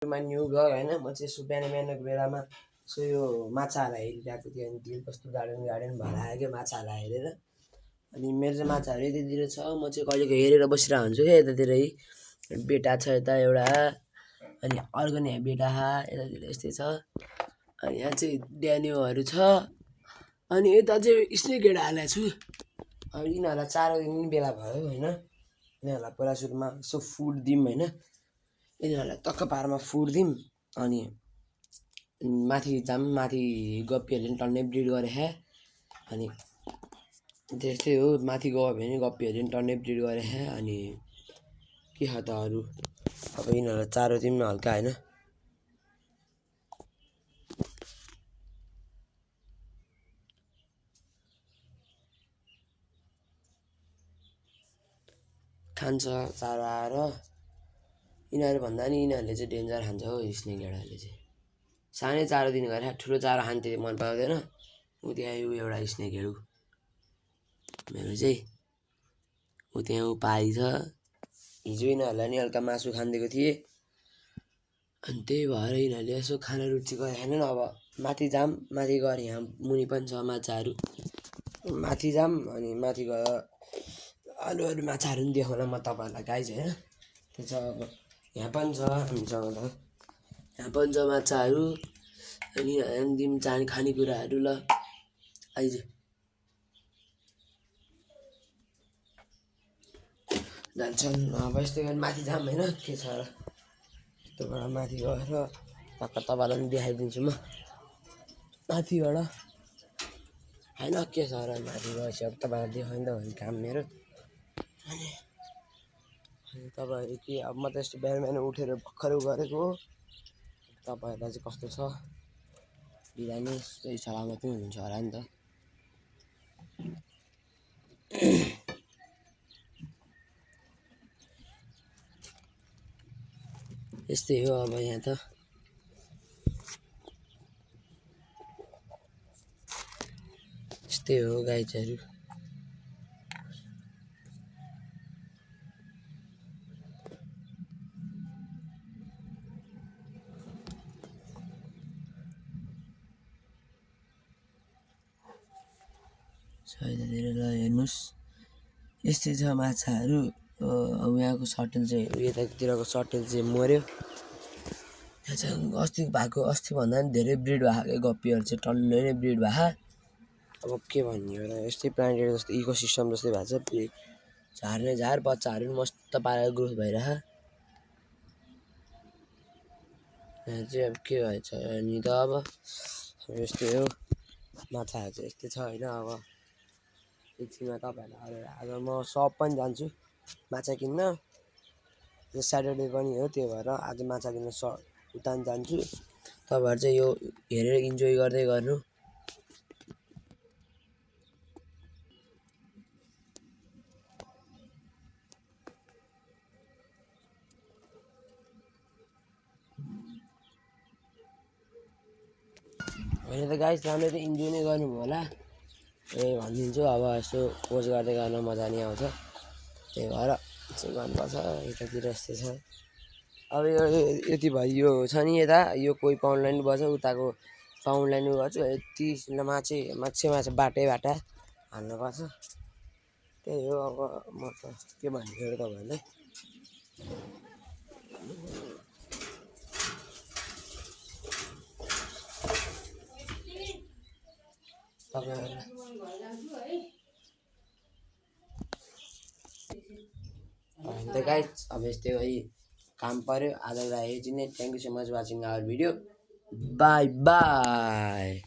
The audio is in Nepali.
न्यू घर होइन म चाहिँ यसो बिहान बिहानको बेलामा सो यो माछाहरूलाई हेरिरहेको थिएँ अनि दिल कस्तो गार्डन गार्डन भएर आयो क्या माछाहरूलाई हेरेर अनि मेरो चाहिँ माछाहरू यतातिर छ म चाहिँ कहिलेको हेरेर बसिरहेको हुन्छु क्या यतातिर है बेटा छ यता एउटा अनि अर्को नि बेटा यतातिर यस्तै छ अनि यहाँ चाहिँ ड्यानियोहरू छ अनि यता चाहिँ स्नेक हेड हालेको छु अब यिनीहरूलाई चारो दिने बेला भयो होइन यिनीहरूलाई पहिला सुरुमा यसो फुड दिउँ होइन यिनीहरूलाई टक्क पारमा फुड दिउँ अनि माथि जाम माथि गप्पीहरूले पनि टन्नै ब्रिड गरे अनि त्यस्तै हो माथि गयो भने गप्पीहरूले पनि टन्नै ब्रिड गरे अनि के छ त अरू अब यिनीहरूलाई चारो दिउँ न हल्का होइन खान्छ चारो आएर यिनीहरू भन्दा नि यिनीहरूले चाहिँ डेन्जर खान्छ हो स्नेक हेडहरूले चाहिँ सानै चारो दिने गरे ठुलो चारो खानु त्यति मन पराउँदैन ऊ त्यहाँ ऊ एउटा स्नेक हेड मेरो चाहिँ ऊ त्यहाँ ऊ पाली छ हिजो यिनीहरूलाई नि हल्का मासु खानिदिएको थिएँ अनि त्यही भएर यिनीहरूले यसो खाना रुचि गरेन अब माथि जाम माथि गएर यहाँ मुनि पनि छ माछाहरू माथि जाम अनि माथि गएर अरू अरू माछाहरू पनि देखाउन म तपाईँहरूलाई गाइज होइन त्यो छ अब यहाँ पनि छ हामीसँग त यहाँ पनि छ माछाहरू अनि दिउँ चाहने खानेकुराहरू ल आइज जान्छन् अब यस्तै गरी माथि जाम होइन के छ र यस्तोबाट माथि गएर टक्क तपाईँलाई पनि देखाइदिन्छु म माथिबाट होइन के छ र माथि गएपछि अब तपाईँलाई देखाउनु त भने काम मेरो अनि तपाईँहरू के अब म त यस्तो बिहान बिहान उठेर भर्खर गरेको हो तपाईँहरूलाई चाहिँ कस्तो छ बिरामी सही सलामत नै हुनुहुन्छ होला नि त यस्तै हो अब यहाँ त यस्तै हो गाइजहरू यतातिर ल हेर्नुहोस् यस्तै छ माछाहरू अब यहाँको सटल चाहिँ यतातिरको सटल चाहिँ मऱ्यो यहाँ चाहिँ अस्ति भन्दा पनि धेरै ब्रिड भएको गप्पीहरू चाहिँ टन्नै नै ब्रिड भएको अब के भन्ने हो र यस्तै प्लान्टेड जस्तो इको सिस्टम जस्तै भएको छ झार्ने झार बच्चाहरू पनि मस्त पारेर ग्रोथ भइरहेको यहाँ चाहिँ अब के भएछ नि त अब यस्तै हो माछाहरू चाहिँ यस्तै छ होइन अब एकछिनमा तपाईँहरूलाई आज म सप पनि जान्छु माछा किन्न यो स्याटरडे पनि हो त्यही भएर आज माछा किन्न उता पनि जान्छु तपाईँहरू चाहिँ यो हेरेर इन्जोय गर्दै गर्नु होइन त गाइस राम्ररी इन्जोय नै गर्नुभयो होला ए भनिदिन्छु अब यस्तो पोज गर्दै गर्न मजा नि आउँछ त्यही भएर चाहिँ गर्नुपर्छ यतातिर यस्तै छ अब यो यति भयो यो छ नि यता यो कोही पाउन्डलाई पनि बस्छ उताको पाउन्डलाई पनि गर्छु यति माछे बाटैबाट हाल्नुपर्छ त्यही हो अब म त के भन्नु र तपाईँहरूलाई अन्त गाइस अब यस्तै गरी काम पर्यो आजको लागि यति नै thank you so much watching our video bye by